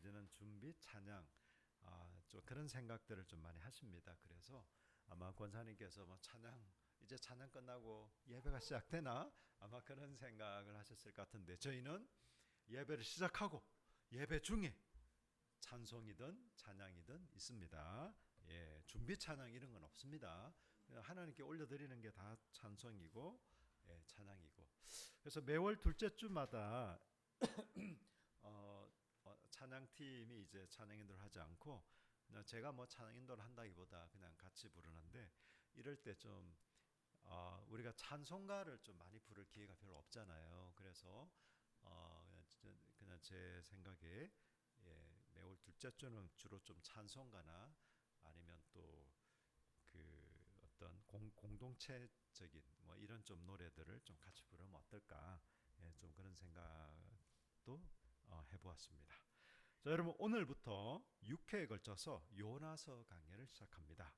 드려지는 준비 찬양, 좀 그런 생각들을 좀 많이 하십니다. 그래서 아마 권사님께서 뭐 찬양 이제 찬양 끝나고 예배가 시작되나 아마 그런 생각을 하셨을 것 같은데, 저희는 예배를 시작하고 예배 중에 찬송이든 찬양이든 있습니다. 예, 준비 찬양 이런 건 없습니다. 하나님께 올려드리는 게 다 찬송이고, 예, 찬양이고. 그래서 매월 둘째 주마다 찬양팀이 이제 찬양 인도를 하지 않고 그냥 제가 뭐 찬양 인도를 한다기보다 그냥 같이 부르는데, 이럴 때 좀 우리가 찬송가를 좀 많이 부를 기회가 별로 없잖아요. 그래서 그냥 제 생각에, 예, 매월 둘째 주는 주로 좀 찬송가나 아니면 또 그 어떤 공동체적인 뭐 이런 좀 노래들을 좀 같이 부르면 어떨까, 예, 좀 그런 생각도 해보았습니다. 자, 여러분, 오늘부터 6회에 걸쳐서 요나서 강해를 시작합니다.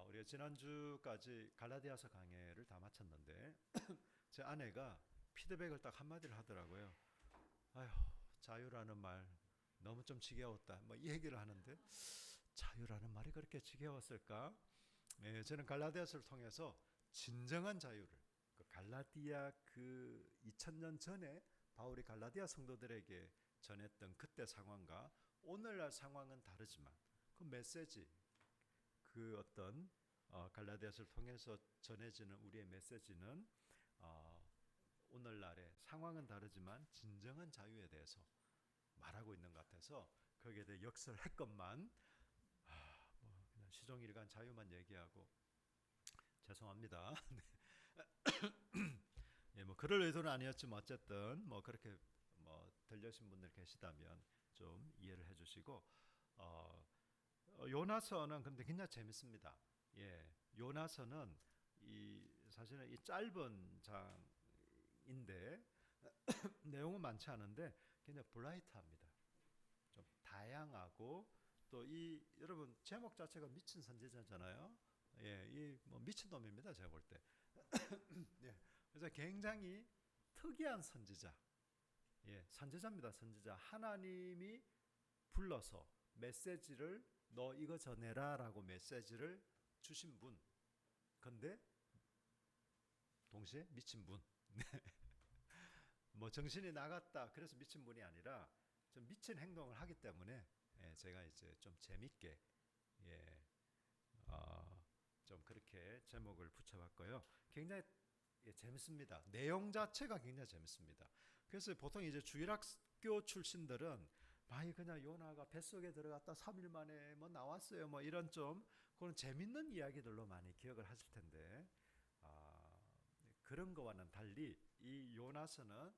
우리가 지난주까지 갈라디아서 강해를 다 마쳤는데 제 아내가 피드백을 딱 한마디를 하더라고요. 아휴, 자유라는 말 너무 좀 지겨웠다, 뭐 이 얘기를 하는데, 자유라는 말이 그렇게 지겨웠을까? 예, 저는 갈라디아서를 통해서 진정한 자유를, 그 갈라디아 그 2000년 전에 바울이 갈라디아 성도들에게 전했던 그때 상황과 오늘날 상황은 다르지만 그 메시지, 그 어떤 갈라디아서를 통해서 전해지는 우리의 메시지는 오늘날의 상황은 다르지만 진정한 자유에 대해서 말하고 있는 것 같아서 거기에 대해 역설했건만, 뭐 그냥 시종일관 자유만 얘기하고 죄송합니다. 예, 뭐 그럴 의도는 아니었지만 어쨌든 뭐 그렇게 뭐 들려신 분들 계시다면 좀 이해를 해주시고, 요나서는 근데 굉장히 재밌습니다. 예, 요나서는 이 사실은 이 짧은 장인데 내용은 많지 않은데 굉장히 브라이트합니다. 좀 다양하고, 또 이 여러분 제목 자체가 미친 선지자잖아요. 예, 이 뭐 미친 놈입니다, 제가 볼 때. 예, 그래서 굉장히 특이한 선지자. 예, 선지자입니다, 선지자. 하나님이 불러서 메시지를 너 이거 전해라라고 메시지를 주신 분. 근데 동시에 미친 분. 뭐 정신이 나갔다 그래서 미친 분이 아니라 좀 미친 행동을 하기 때문에, 예, 제가 이제 좀 재밌게, 예, 좀 그렇게 제목을 붙여봤고요. 굉장히, 예, 재밌습니다. 내용 자체가 굉장히 재밌습니다. 그래서 보통 이제 주일학교 출신들은 많이 그냥 요나가 뱃속에 들어갔다 3일 만에 뭐 나왔어요, 뭐 이런 좀 그런 재밌는 이야기들로 많이 기억을 하실 텐데, 그런 거와는 달리 이 요나서는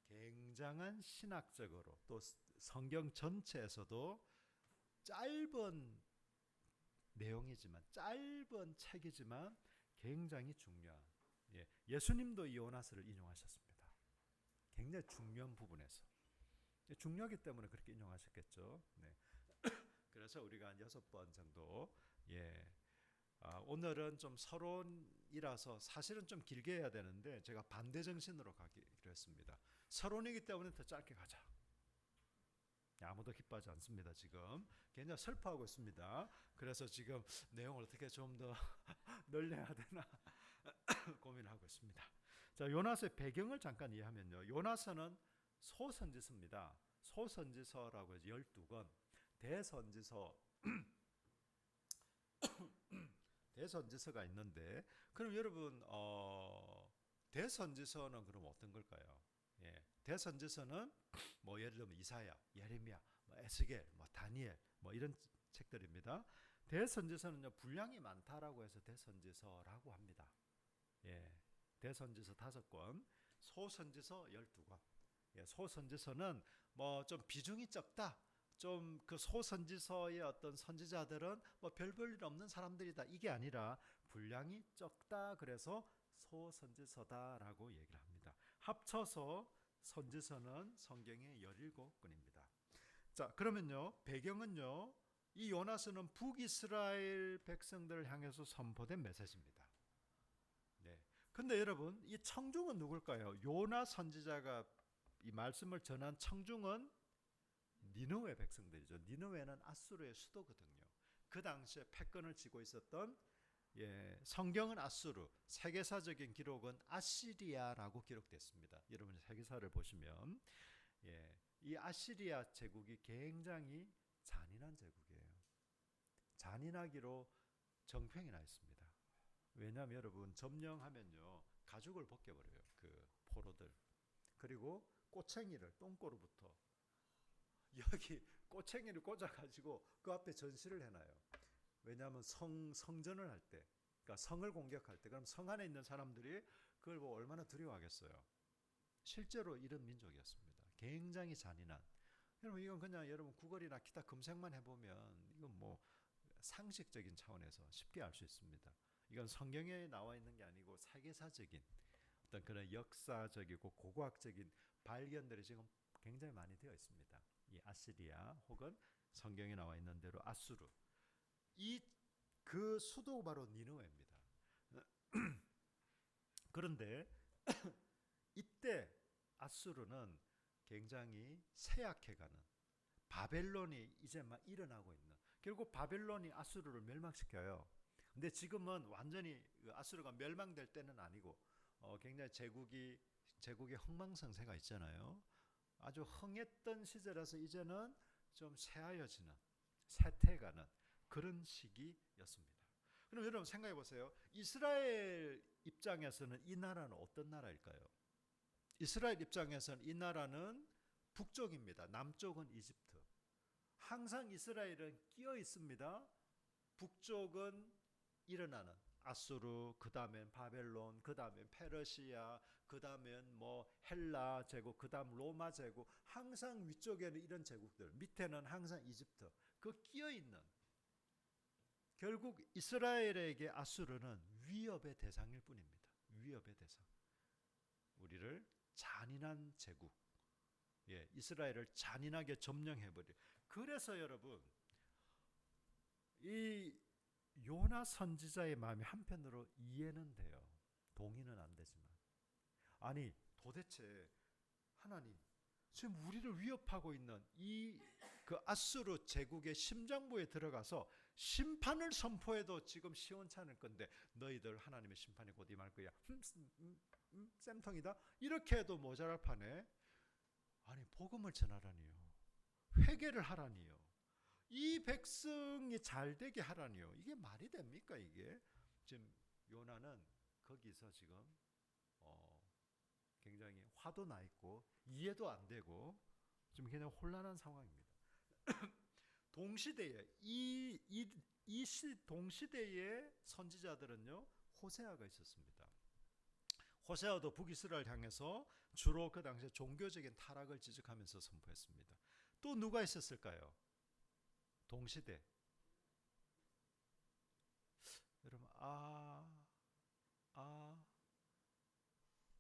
굉장한 신학적으로 또 성경 전체에서도 짧은 내용이지만, 짧은 책이지만 굉장히 중요한, 예, 예수님도 이 요나서를 인용하셨습니다. 굉장히 중요한 부분에서 중요하기 때문에 그렇게 인용하셨겠죠. 네. 그래서 우리가 한 6번 정도, 예, 오늘은 좀 서론이라서 사실은 좀 길게 해야 되는데 제가 반대 정신으로 가기로 했습니다. 서론이기 때문에 더 짧게 가자. 아무도 기뻐하지 않습니다. 지금 굉장히 슬퍼하고 있습니다. 그래서 지금 내용을 어떻게 좀 더 늘려야 되나 고민하고 있습니다. 자, 요나서의 배경을 잠깐 이해하면요, 요나서는 소선지서입니다. 소선지서라고 해서 12권, 대선지서 대선지서가 있는데, 그럼 여러분 대선지서는 그럼 어떤 걸까요? 예, 대선지서는 뭐 예를 들면 이사야, 예레미야, 뭐 에스겔, 뭐 다니엘, 뭐 이런 책들입니다. 대선지서는요, 분량이 많다라고 해서 대선지서라고 합니다. 예, 대선지서 5권, 소선지서 12권. 예, 소선지서는 뭐 좀 비중이 적다, 좀 그 소선지서의 어떤 선지자들은 뭐 별 볼 일 없는 사람들이다, 이게 아니라 분량이 적다, 그래서 소선지서다라고 얘기를 합니다. 합쳐서 선지서는 성경의 17권입니다. 자, 그러면요, 배경은요, 이 요나서는 북이스라엘 백성들을 향해서 선포된 메시지입니다. 네. 근데 여러분, 이 청중은 누굴까요? 요나 선지자가 이 말씀을 전한 청중은 니느웨 백성들이죠. 니느웨는 아수르의 수도거든요. 그 당시에 패권을 쥐고 있었던 성경은 아수르, 세계사적인 기록은 아시리아라고 기록됐습니다. 여러분 세계사를 보시면 이 아시리아 제국이 굉장히 잔인한 제국이에요. 잔인하기로 정평이 나 있습니다. 왜냐하면 여러분 점령하면요 가죽을 벗겨버려요. 그 포로들. 그리고 꼬챙이를 똥꼬로부터 여기 꼬챙이를 꽂아가지고 그 앞에 전시를 해놔요. 왜냐하면 성전을 할 때, 그러니까 성을 공격할 때, 그럼 성 안에 있는 사람들이 그걸 보고 얼마나 두려워하겠어요. 실제로 이런 민족이었습니다. 굉장히 잔인한. 여러분 이건 그냥 여러분 구글이나 기타 검색만 해보면 이건 뭐 상식적인 차원에서 쉽게 알 수 있습니다. 이건 성경에 나와 있는 게 아니고 세계사적인 어떤 그런 역사적이고 고고학적인 발견들이 지금 굉장히 많이 되어 있습니다. 이 아시리아 혹은 성경에 나와 있는 대로 아수르. 그 수도가 바로 니느웨입니다. 그런데 이때 아수르는 굉장히 쇠약해가는, 바벨론이 이제 막 일어나고 있는, 결국 바벨론이 아수르를 멸망시켜요. 근데 지금은 완전히 아수르가 멸망될 때는 아니고 굉장히 제국의 흥망성쇠가 있잖아요. 아주 흥했던 시절에서 이제는 좀 쇠하여지는, 쇠퇴가는 그런 시기였습니다. 그럼 여러분 생각해 보세요. 이스라엘 입장에서는 이 나라는 어떤 나라일까요? 이스라엘 입장에서는 이 나라는 북쪽입니다. 남쪽은 이집트. 항상 이스라엘은 끼어 있습니다. 북쪽은 일어나는 아수르, 그 다음엔 바벨론, 그 다음엔 페르시아, 그 다음엔 뭐 헬라 제국, 그 다음 로마 제국. 항상 위쪽에는 이런 제국들, 밑에는 항상 이집트. 그 끼어 있는, 결국 이스라엘에게 아수르는 위협의 대상일 뿐입니다. 위협의 대상. 우리를 잔인한 제국, 이스라엘을 잔인하게 점령해버려. 그래서 여러분 이 요나 선지자의 마음이 한편으로 이해는 돼요. 동의는 안 되지만, 아니 도대체 하나님 지금 우리를 위협하고 있는 이 그 아수르 제국의 심장부에 들어가서 심판을 선포해도 지금 시원치 않을 건데 너희들 하나님의 심판이 곧 임할 거야. 쌤통이다. 이렇게 해도 모자랄 판에 아니 복음을 전하라니요. 회개를 하라니요. 이 백성이 잘되게 하라니요. 이게 말이 됩니까 이게? 지금 요나는 거기서 지금 굉장히 화도 나 있고 이해도 안 되고 지금 굉장히 혼란한 상황입니다. 동시대에 동시대의 선지자들은요 호세아가 있었습니다. 호세아도 북이스라엘 향해서 주로 그 당시에 종교적인 타락을 지적하면서 선포했습니다. 또 누가 있었을까요? 동시대. 여러분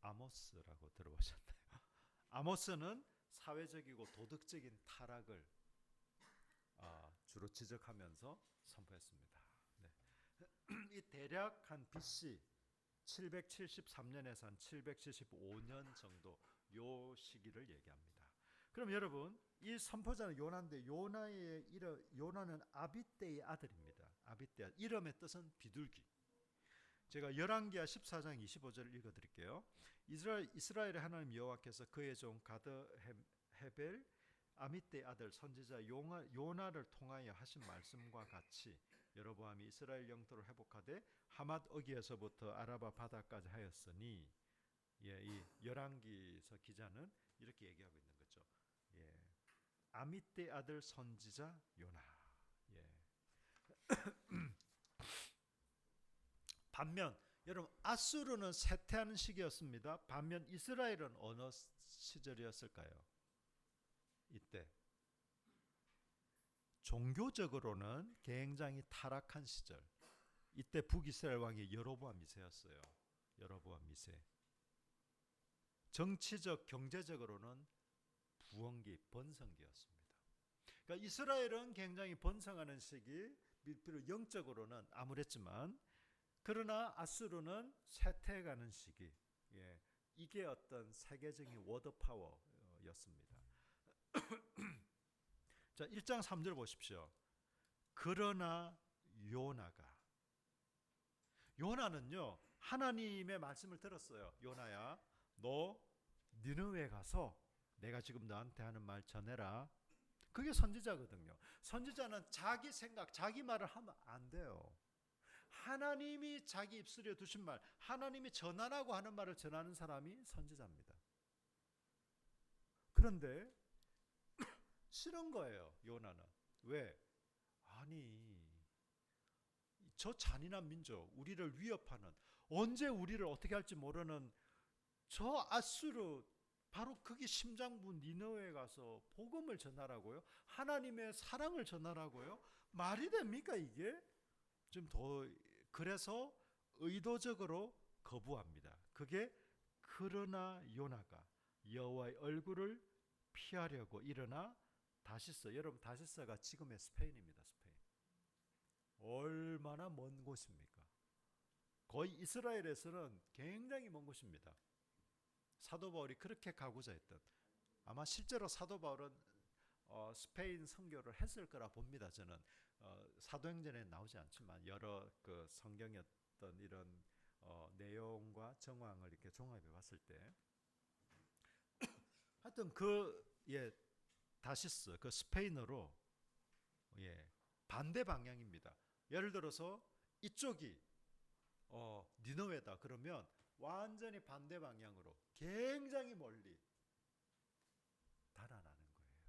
아모스라고 들어보셨나요? 아모스는 사회적이고 도덕적인 타락을 주로 지적하면서 선포했습니다. 네. 이 대략 한 BC 773년에서 한 775년 정도 요 시기를 얘기합니다. 그럼 여러분 이 선포자는 요나인데 요나는 아비떼의 아들입니다. 아비떼 이름의 뜻은 비둘기. 제가 열왕기하 14장 25절을 읽어드릴게요. 이스라엘의 하나님 여호와께서 그의 종 가드 헤벨 아미떼 아들 선지자 요나를 통하여 하신 말씀과 같이 여로보암이 이스라엘 영토를 회복하되 하맛 어기에서부터 아라바 바다까지 하였으니, 이 열왕기서 기자는 이렇게 얘기하고 있는 거죠. 아미떼 아들 선지자 요나. 반면 여러분 아수르는 쇠퇴하는 시기였습니다. 반면 이스라엘은 어느 시절이었을까요? 이때 종교적으로는 굉장히 타락한 시절. 이때 북이스라엘 왕이 여로보암 2세였어요. 여로보암 2세. 정치적 경제적으로는 부흥기 번성기였습니다. 그러니까 이스라엘은 굉장히 번성하는 시기, 비록 영적으로는 암울했지만, 그러나 아수르는 쇠퇴해가는 시기. 이게 어떤 세계적인 워드 파워였습니다. 자, 1장 3절 보십시오. 그러나 요나가, 요나는요 하나님의 말씀을 들었어요. 요나야, 너 니느웨 가서 내가 지금 너한테 하는 말 전해라. 그게 선지자거든요. 선지자는 자기 생각, 자기 말을 하면 안 돼요. 하나님이 자기 입술에 두신 말, 하나님이 전하라고 하는 말을 전하는 사람이 선지자입니다. 그런데 싫은 거예요, 요나는. 왜? 아니, 저 잔인한 민족, 우리를 위협하는, 언제 우리를 어떻게 할지 모르는 저 아수르, 바로 거기 심장부 니느웨에 가서 복음을 전하라고요? 하나님의 사랑을 전하라고요? 말이 됩니까 이게? 좀 더, 그래서 의도적으로 거부합니다. 그게 그러나 요나가 여호와의 얼굴을 피하려고 일어나 다시스, 여러분 다시스가 지금의 스페인입니다. 스페인. 얼마나 먼 곳입니까? 거의 이스라엘에서는 굉장히 먼 곳입니다. 사도 바울이 그렇게 가고자 했던, 아마 실제로 사도 바울은 스페인 선교를 했을 거라 봅니다. 저는 사도행전에 나오지 않지만 여러 그 성경의 어떤 이런 내용과 정황을 이렇게 종합해 봤을 때, 하여튼 다시스, 그 스페인어로 반대 방향입니다. 예를 들어서 이쪽이 니느웨다 그러면 완전히 반대 방향으로 굉장히 멀리 달아나는 거예요.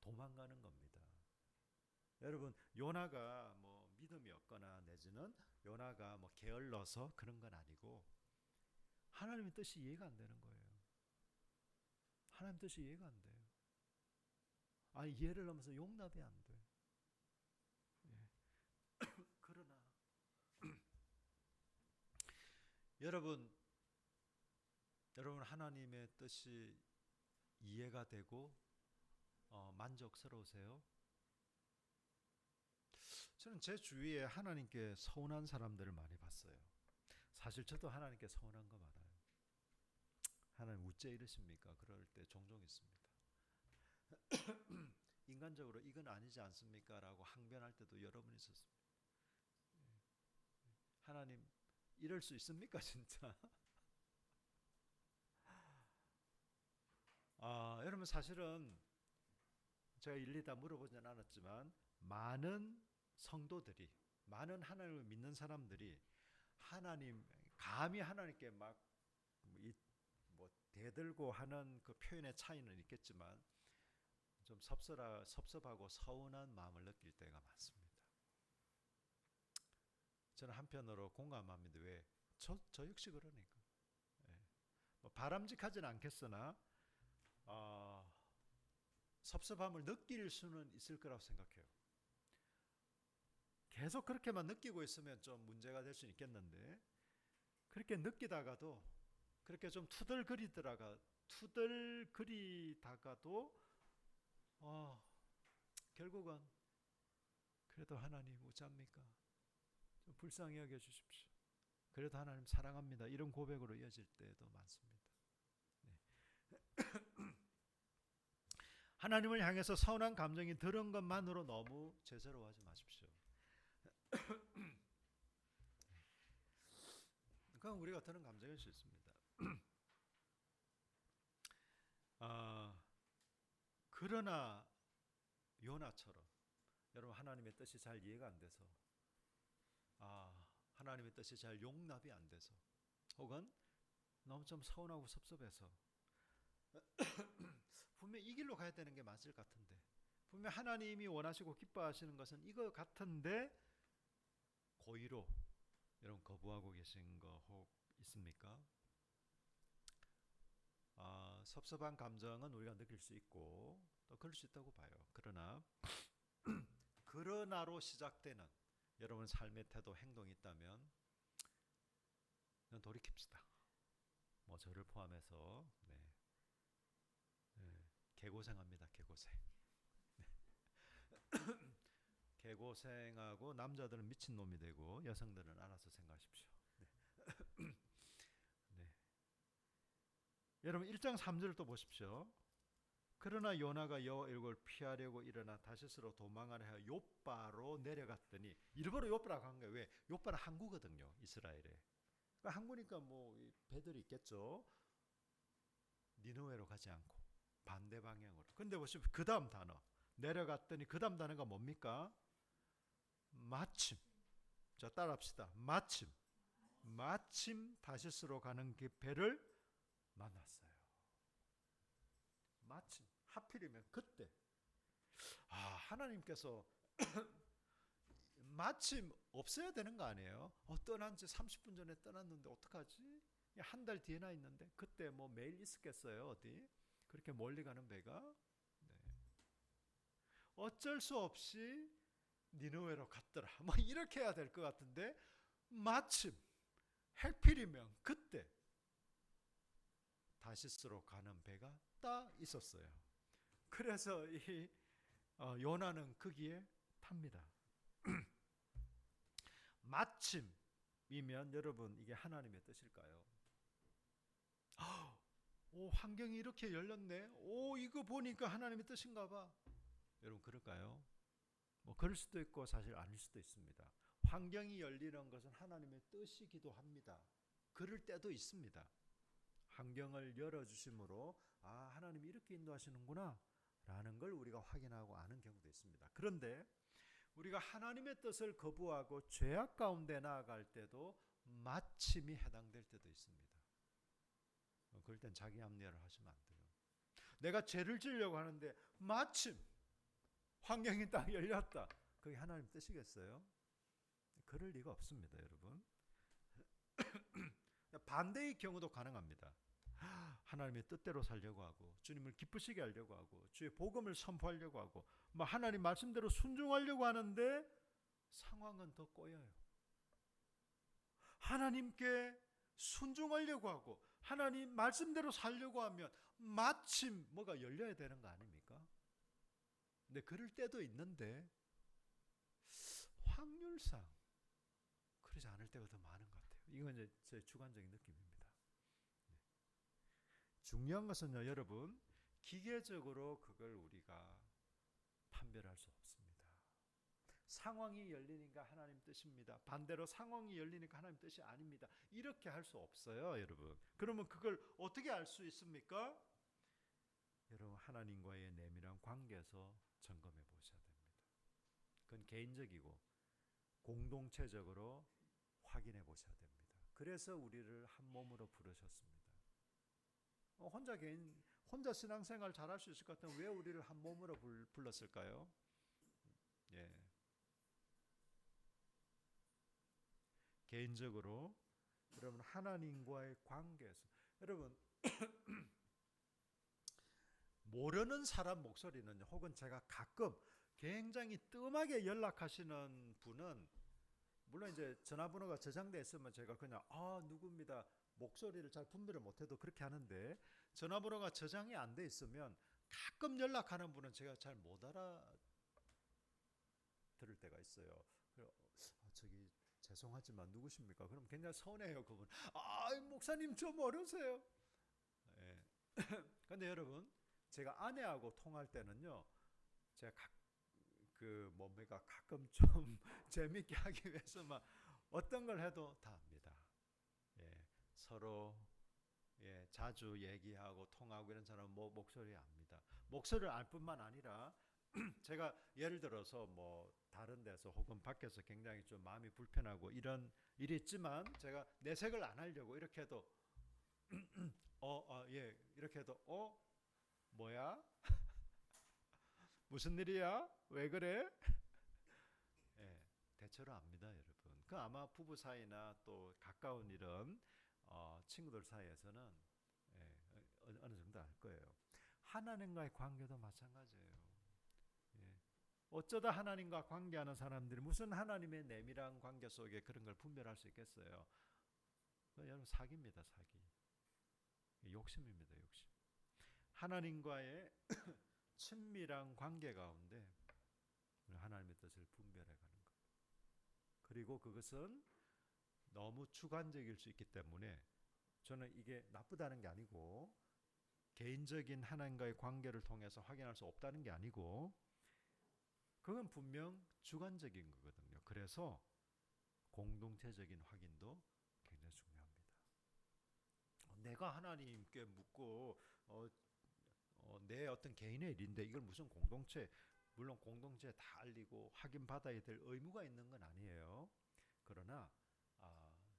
도망가는 겁니다. 여러분, 요나가 뭐 믿음이 없거나 내지는 요나가 뭐 게을러서 그런 건 아니고 하나님의 뜻이 이해가 안 되는 거예요. 하나님 뜻이 이해가 안 돼요. 아니, 이해를 하면서 용납이 안 돼. 그러나 여러분 하나님의 뜻이 이해가 되고 만족스러우세요? 저는 제 주위에 하나님께 서운한 사람들을 많이 봤어요. 사실 저도 하나님께 서운한 거 많아요. 하나님 어째 이러십니까? 그럴 때 종종 있습니다. 인간적으로 이건 아니지 않습니까? 라고 항변할 때도 여러 번 있었습니다. 하나님 이럴 수 있습니까? 진짜. 여러분 사실은 제가 일일이 다 물어보진 않았지만 많은 성도들이, 많은 하나님을 믿는 사람들이 하나님, 감히 하나님께 막 대들고 하는 그 표현의 차이는 있겠지만 좀 섭섭하고 서운한 마음을 느낄 때가 많습니다. 저는 한편으로 공감합니다. 왜? 저 역시 그러니까. 뭐 바람직하진 않겠으나 섭섭함을 느낄 수는 있을 거라고 생각해요. 계속 그렇게만 느끼고 있으면 좀 문제가 될 수 있겠는데, 그렇게 느끼다가도, 그렇게 좀 투덜거리다가도 결국은 그래도 하나님 어쩝니까? 좀 불쌍히 여겨주십시오. 그래도 하나님 사랑합니다. 이런 고백으로 이어질 때도 많습니다. 하나님을 향해서 서운한 감정이 들은 것만으로 너무 죄스러워하지 마십시오. 그건 우리가 드는 감정일 수 있습니다. 그러나 요나처럼 여러분 하나님의 뜻이 잘 이해가 안 돼서, 하나님의 뜻이 잘 용납이 안 돼서, 혹은 너무 좀 서운하고 섭섭해서 분명 이 길로 가야 되는 게 맞을 것 같은데, 분명 하나님이 원하시고 기뻐하시는 것은 이거 같은데 고의로 여러분 거부하고 계신 거 혹 있습니까? 섭섭한 감정은 우리가 느낄 수 있고 또 그럴 수 있다고 봐요. 그러나 그러나로 시작되는 여러분 삶의 태도, 행동이 있다면 돌이킵시다. 뭐 저를 포함해서 개고생합니다. 개고생. 개고생하고 남자들은 미친놈이 되고 여성들은 알아서 생각하십시오. 여러분 1장 3절을 또 보십시오. 그러나 요나가 여호와 얼굴을 피하려고 일어나 다시스로 도망하려 하여 요바로 내려갔더니, 일부러 요바라고 한 거예요. 왜? 요바는 항구거든요, 이스라엘에. 그러니까 항구니까 뭐 배들이 있겠죠. 니느웨로 가지 않고 반대 방향으로. 근데 보시면 그 다음 단어 내려갔더니, 그 다음 단어가 뭡니까? 마침. 자, 따라합시다. 마침 다시스로 가는 그 배를 만났어요. 마침, 하필이면 그때. 하나님께서 마침 없어야 되는 거 아니에요? 떠난 지 30분 전에 떠났는데 어떡하지? 한 달 뒤에나 있는데, 그때 뭐 매일 있었겠어요, 어디? 그렇게 멀리 가는 배가? 네. 어쩔 수 없이 니느웨로 갔더라. 뭐 이렇게 해야 될 것 같은데, 마침 해필이면 그때 다시스로 가는 배가 딱 있었어요. 그래서 이 요나는 거기에 탑니다. 마침이면 여러분, 이게 하나님의 뜻일까요? 환경이 이렇게 열렸네. 이거 보니까 하나님의 뜻인가 봐. 여러분, 그럴까요? 뭐 그럴 수도 있고 사실 아닐 수도 있습니다. 환경이 열리는 것은 하나님의 뜻이기도 합니다. 그럴 때도 있습니다. 환경을 열어주심으로 하나님이 이렇게 인도하시는구나 라는 걸 우리가 확인하고 아는 경우도 있습니다. 그런데 우리가 하나님의 뜻을 거부하고 죄악 가운데 나아갈 때도 마침이 해당될 때도 있습니다. 그럴 땐 자기 합리화를 하시면 안 돼요. 내가 죄를 지으려고 하는데 마침 환경이 딱 열렸다. 그게 하나님 뜻이겠어요? 그럴 리가 없습니다, 여러분. 반대의 경우도 가능합니다. 하나님의 뜻대로 살려고 하고, 주님을 기쁘시게 하려고 하고, 주의 복음을 선포하려고 하고, 하나님 말씀대로 순종하려고 하는데 상황은 더 꼬여요. 하나님께 순종하려고 하고 하나님 말씀대로 살려고 하면 마침 뭐가 열려야 되는 거 아닙니까? 근데 그럴 때도 있는데 확률상 그러지 않을 때가 더 많은 것 같아요. 이건 이제 제 주관적인 느낌입니다. 중요한 것은요, 여러분, 기계적으로 그걸 우리가 판별할 수 없습니다. 상황이 열리니까 하나님 뜻입니다. 반대로 상황이 열리니까 하나님 뜻이 아닙니다. 이렇게 할 수 없어요, 여러분. 그러면 그걸 어떻게 알 수 있습니까? 여러분, 하나님과의 내밀한 관계에서 점검해 보셔야 됩니다. 그건 개인적이고 공동체적으로 확인해 보셔야 됩니다. 그래서 우리를 한 몸으로 부르셨습니다. 혼자 신앙생활 잘할 수 있을 것 같으면 왜 우리를 한 몸으로 불렀을까요? 예. 개인적으로 여러분 하나님과의 관계에서 여러분 모르는 사람 목소리는, 혹은 제가 가끔 굉장히 뜸하게 연락하시는 분은, 물론 이제 전화번호가 저장돼 있으면 제가 그냥 누구입니다 목소리를 잘 분별을 못해도 그렇게 하는데, 전화번호가 저장이 안 돼 있으면 가끔 연락하는 분은 제가 잘 못 알아 들을 때가 있어요. 저기 죄송하지만 누구십니까? 그럼 굉장히 서운해요, 그분. 목사님 좀 어려우세요. 예. 근데 여러분, 제가 아내하고 통할 때는요, 제가 가끔 좀 재밌게 하기 위해서 막 어떤 걸 해도 다 합니다. 예. 서로 자주 얘기하고 통하고 이런 사람은 목소리 압니다. 목소리를 알 뿐만 아니라 제가 예를 들어서 뭐 다른 데서 혹은 밖에서 굉장히 좀 마음이 불편하고 이런 일이 있지만, 제가 내색을 안 하려고 이렇게 해도 이렇게 해도 뭐야? 무슨 일이야? 왜 그래? 대체로 압니다, 여러분. 그 아마 부부 사이나 또 가까운 이런 친구들 사이에서는 어느 정도 알 거예요. 하나님과의 관계도 마찬가지예요. 어쩌다 하나님과 관계하는 사람들이 무슨 하나님의 내밀한 관계 속에 그런 걸 분별할 수 있겠어요? 여러분, 사기입니다, 사기. 욕심입니다, 욕심. 하나님과의 친밀한 관계 가운데 하나님의 뜻을 분별해 가는 것. 그리고 그것은 너무 주관적일 수 있기 때문에 저는 이게 나쁘다는 게 아니고, 개인적인 하나님과의 관계를 통해서 확인할 수 없다는 게 아니고 그건 분명 주관적인 거거든요. 그래서 공동체적인 확인도 굉장히 중요합니다. 내가 하나님께 묻고 내 어떤 개인의 일인데 이걸 무슨 공동체, 물론 공동체에 다 알리고 확인받아야 될 의무가 있는 건 아니에요. 그러나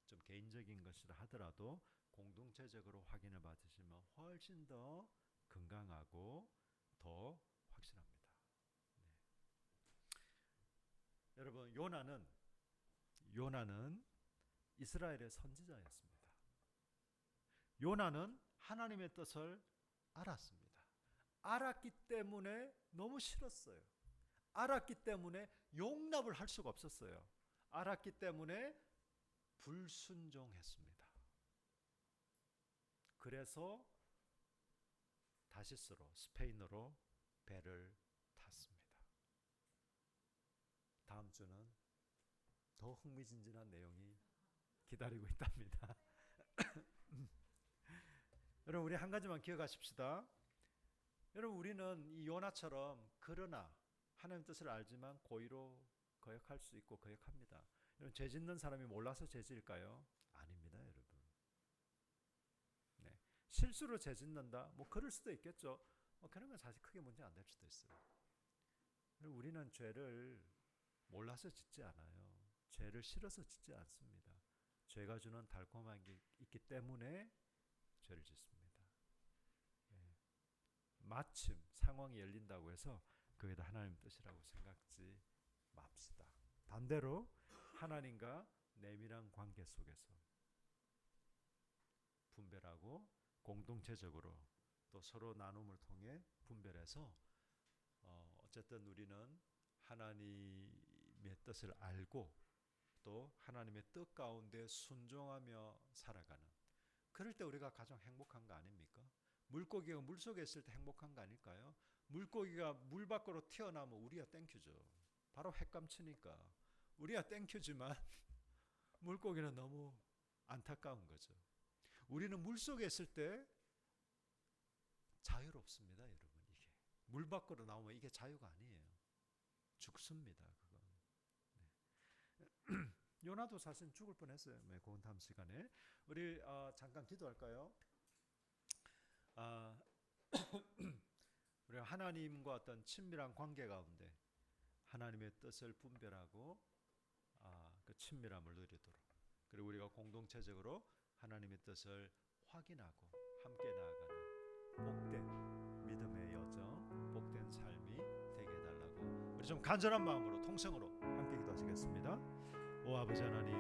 좀 개인적인 것이라 하더라도 공동체적으로 확인을 받으시면 훨씬 더 건강하고 더 확실합니다. 네. 여러분 요나는 이스라엘의 선지자였습니다. 요나는 하나님의 뜻을 알았습니다. 알았기 때문에 너무 싫었어요. 알았기 때문에 용납을 할 수가 없었어요. 알았기 때문에 불순종했습니다. 그래서 다시스로 스페인으로 배를 탔습니다. 다음 주는 더 흥미진진한 내용이 기다리고 있답니다. 여러분 우리 한 가지만 기억하십시다. 여러분 우리는 이 요나처럼 그러나 하나님 뜻을 알지만 고의로 거역할 수 있고 거역합니다. 여러분 죄 짓는 사람이 몰라서 죄 지을까요? 아닙니다, 여러분. 네. 실수로 죄 짓는다? 뭐 그럴 수도 있겠죠. 그런 건 사실 크게 문제 안 될 수도 있어요. 우리는 죄를 몰라서 짓지 않아요. 죄를 싫어서 짓지 않습니다. 죄가 주는 달콤한 게 있기 때문에 죄를 짓습니다. 네. 마침 상황이 열린다고 해서 그게 다 하나님 뜻이라고 생각지 맙시다. 반대로 하나님과 내밀한 관계 속에서 분별하고 공동체적으로 또 서로 나눔을 통해 분별해서 어쨌든 우리는 하나님의 뜻을 알고 또 하나님의 뜻 가운데 순종하며 살아가는, 그럴 때 우리가 가장 행복한 거 아닙니까? 물고기가 물속에 있을 때 행복한 거 아닐까요? 물고기가 물 밖으로 튀어나오면 우리가 땡큐죠. 바로 횟감치니까 우리가 땡큐지만 물고기는 너무 안타까운 거죠. 우리는 물속에 있을 때 자유롭습니다, 여러분. 이게 물 밖으로 나오면 이게 자유가 아니에요. 죽습니다, 그건. 네. 요나도 사실 죽을 뻔했어요. 네, 그건 다음 시간에 우리 잠깐 기도할까요? 우리가 하나님과 어떤 친밀한 관계 가운데 하나님의 뜻을 분별하고 그 친밀함을 누리도록, 그리고 우리가 공동체적으로 하나님의 뜻을 확인하고 함께 나아가는 복된 믿음의 여정, 복된 삶이 되게 해달라고 우리 좀 간절한 마음으로 통성으로 함께 기도하시겠습니다. 오 아버지 하나님,